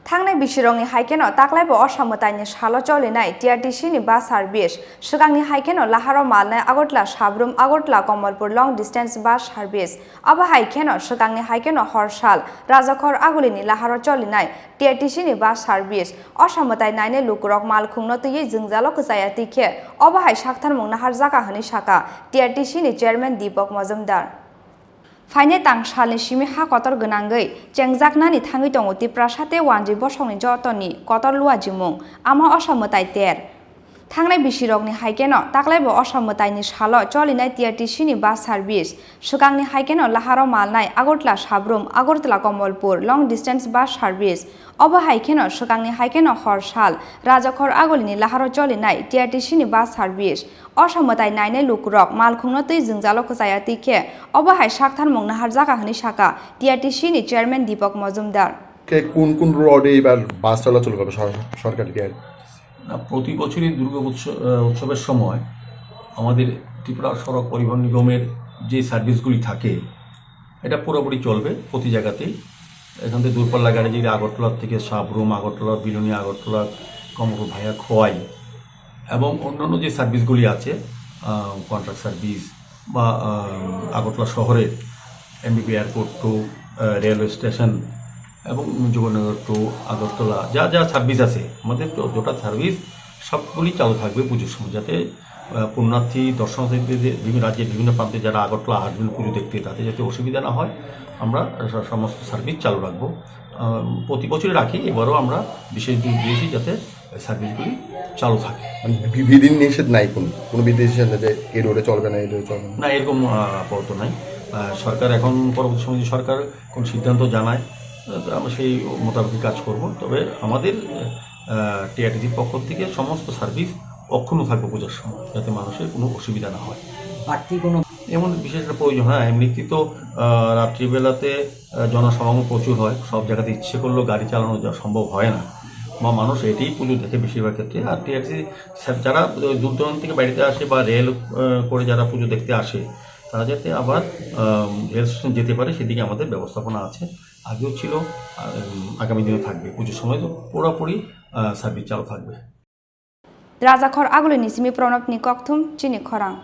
Thangnai Bisirokni Haikheno Taklai bo Ossa Mwtaini Salo Chalinai TRTC ni bus service Khorangni Haikheno laharo malnai Agortla Sabrum Agortla Komolpur long distance bus service aba Haikheno Khorangni Haikheno Horsal Rajakhor Agulini laharo Chalinai TRTC ni bus service Ossa Mwtaini ne lukrok mal khungno tui jingjalo khjaya tikhe aba hai sakthar mungna har jaka hani saka TRTC ni chairman Deepak Majumdar Faine tang salni simi ha kotor gonangai chengjaknani thangui tongo Tripura sate wanji bosongni jotoni kotor lua jimung ama Ossa Mwtai ter Thangnai Bisirokni Haikheno Taklai bo Ossa Mwtaini Salo Chalinai TRTC ni bus service Khorangni Haikheno laharo malnai Agortla Sabrum Agortla Komolpur long distance bus service aba Haikheno Khorangni Haikheno Horsal Rajakhor Agulini laharo Chalinai TRTC ni bus service Ossa Mwtaini ne lukrok mal khungno tui jingjalo khjaya tikhe aba hai sakthar mungna har jaka hani saka TRTC ni chairman Deepak Majumdar কোন কোন রোডে এবার বাস চলাচল করবে সরকারি প্রতি বছরই দুর্গা উৎসবের সময় আমাদের ত্রিপুরা সড়ক পরিবহন নিগমের যে সার্ভিসগুলি থাকে এটা পুরোপুরি চলবে প্রতি জায়গাতেই এখান থেকে দূরপাল্লা গাড়ি যদি আগরতলা থেকে সাবরুম আগরতলা বিলুনি আগরতলা কমরপুর ভাইয়া খোয়াই এবং অন্যান্য যে সার্ভিসগুলি আছে কন্ট্রাক্ট সার্ভিস বা আগরতলা শহরের MBP airport to railway station এবং যোগনগর টু আগরতলা যা যা সার্ভিস আছে আমাদের দুটো সার্ভিস সবগুলি চালু থাকবে পুজোর সময় যাতে পুণ্যার্থী দর্শনার্থীদের বিভিন্ন রাজ্যের বিভিন্ন প্রান্তে যারা আগরতলা আসবেন পুজো দেখতে তাতে যাতে অসুবিধা না হয় আমরা সমস্ত সার্ভিস চালু রাখবো প্রতি বছরই রাখি এবারও আমরা বিশেষ জোর দিয়েছি যাতে সার্ভিসগুলি চালু থাকে বিধি নিষেধ নাই কোনো বিধি নিষেধ যে এই রোডে চলবে না এই রোডে চলবে না এরকম আপাতত নাই সরকার এখন পরবর্তী সময় সরকার কোন সিদ্ধান্ত জানায় আমরা সেই মোতাবেক কাজ করব তবে আমাদের টিআরটিসির পক্ষ থেকে সমস্ত সার্ভিস অক্ষুণ্ণ থাকবে পূজার সময় যাতে মানুষের কোনো অসুবিধা না হয় বাড়তি কোনো এমন বিশেষ একটা প্রয়োজন হ্যাঁ এমনিতে তো রাত্রিবেলাতে জনসমাগম প্রচুর হয় সব জায়গাতে ইচ্ছে করলেও গাড়ি চালানো সম্ভব হয় না বা মানুষ এটাই পুজো দেখে বেশিরভাগ ক্ষেত্রে আর টিআরটিসি যারা দূর দূরান্ত থেকে বাড়িতে আসে বা রেল করে যারা পুজো দেখতে আসে তারা যাতে আবার রেল স্টেশন যেতে পারে সেদিকে আমাদের ব্যবস্থাপনা আছে আগেও ছিল আগামী দিনে থাকবে পুজোর সময় তো পুরোপুরি সার্ভিস চালু থাকবে Rajakhor Agulini simi pronop ni kokthum Chini Khorang